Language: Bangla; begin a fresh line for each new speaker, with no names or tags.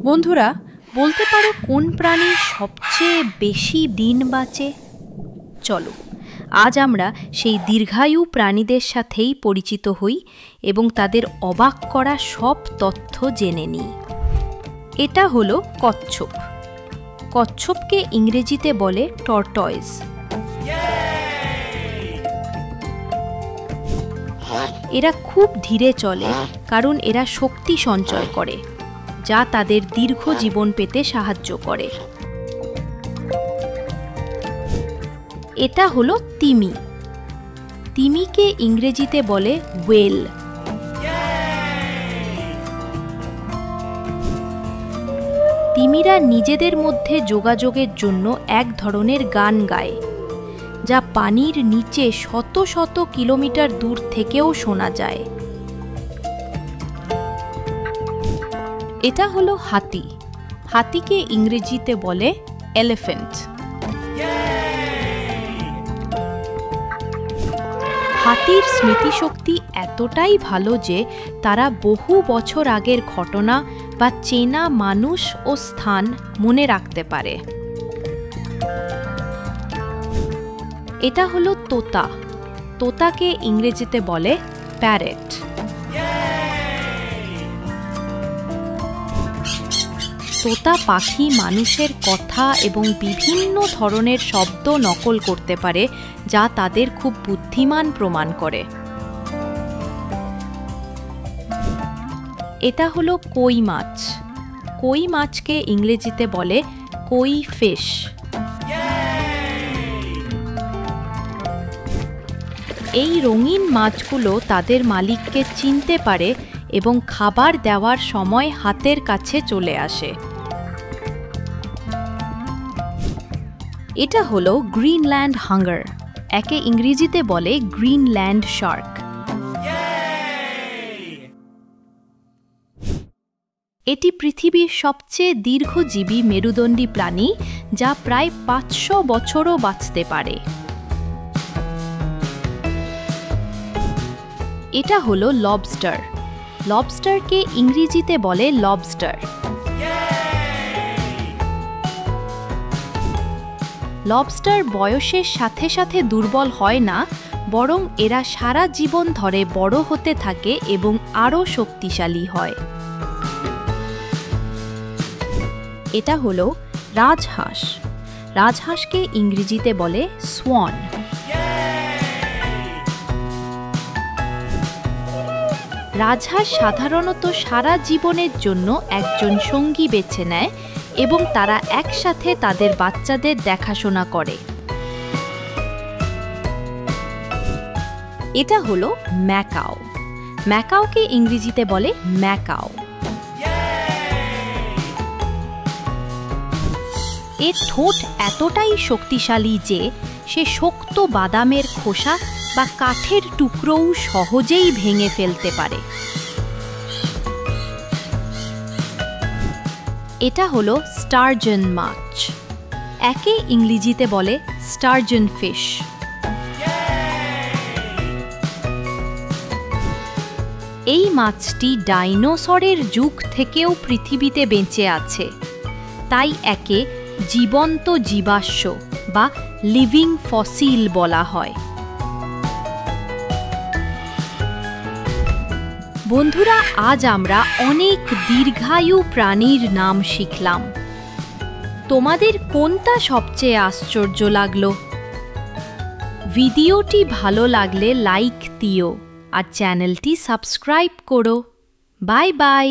বন্ধুরা, বলতে পারো কোন প্রাণী সবচেয়ে বেশি দিন বাঁচে? চলো আজ আমরা সেই দীর্ঘায়ু প্রাণীদের সাথেই পরিচিত হই এবং তাদের অবাক করা সব তথ্য জেনে নিই। এটা হলো কচ্ছপ। কচ্ছপকে ইংরেজিতে বলে টর্টয়েজ। এরা খুব ধীরে চলে কারণ এরা শক্তি সঞ্চয় করে, যা তাদের দীর্ঘ জীবন পেতে সাহায্য করে। এটা হলো তিমি। তিমিকে ইংরেজিতে বলে ওয়েল। তিমিরা নিজেদের মধ্যে যোগাযোগের জন্য এক ধরনের গান গায়, যা পানির নিচে শত শত কিলোমিটার দূর থেকেও শোনা যায়। এটা হলো হাতি। হাতিকে ইংরেজিতে বলে এলিফ্যান্ট। হাতির স্মৃতিশক্তি এতটাই ভালো যে তারা বহু বছর আগের ঘটনা বা চেনা মানুষ ও স্থান মনে রাখতে পারে। এটা হলো তোতা। তোতাকে ইংরেজিতে বলে প্যারেট। তোতা পাখি মানুষের কথা এবং বিভিন্ন ধরনের শব্দ নকল করতে পারে, যা তাদের খুব বুদ্ধিমান প্রমাণ করে। এটা হলো কই মাছ। কই মাছকে ইংরেজিতে বলে কই ফিশ। এই রঙিন মাছগুলো তাদের মালিককে চিনতে পারে এবং খাবার দেওয়ার সময় হাতের কাছে চলে আসে। এটা হলো গ্রিনল্যান্ড হাঙ্গার। একে ইংরেজিতে বলে গ্রিনল্যান্ড শার্ক। এটি পৃথিবীর সবচেয়ে দীর্ঘজীবী মেরুদণ্ডী প্রাণী, যা প্রায় 500 বছরও বাঁচতে পারে। এটা হলো লবস্টার। লবস্টারকে ইংরেজিতে বলে লবস্টার। লবস্টার বয়সের সাথে সাথে দুর্বল হয় না, বরং এরা সারা জীবন ধরে বড় হতে থাকে এবং আরও শক্তিশালী হয়। এটা হলো রাজহাঁস। রাজহাঁসকে ইংরেজিতে বলে সোয়ান। রাজহাঁস সাধারণত সারা জীবনের জন্য একজন সঙ্গী বেছে নেয় এবং তারা একসাথে তাদের বাচ্চাদের দেখাশোনা করে। এটা হলো ম্যাকাও। ম্যাকাওকে ইংরেজিতে বলে ম্যাকাও। এর ঠোঁট এতটাই শক্তিশালী যে সে শক্ত বাদামের খোসা বা কাঠের টুকরোও সহজেই ভেঙে ফেলতে পারে। এটা হলো স্টারজন মাছ। একে ইংরেজিতে বলে স্টারজন ফিশ। এই মাছটি ডাইনোসরের যুগ থেকেও পৃথিবীতে বেঁচে আছে, তাই একে জীবন্ত জীবাশ্ম বা লিভিং ফসিল বলা হয়। বন্ধুরা, আজ আমরা অনেক দীর্ঘায়ু প্রাণীর নাম শিখলাম। তোমাদের কোনটা সবচেয়ে আশ্চর্য লাগলো? ভিডিওটি ভালো লাগলে লাইক দিও আর চ্যানেলটি সাবস্ক্রাইব করো। Bye bye.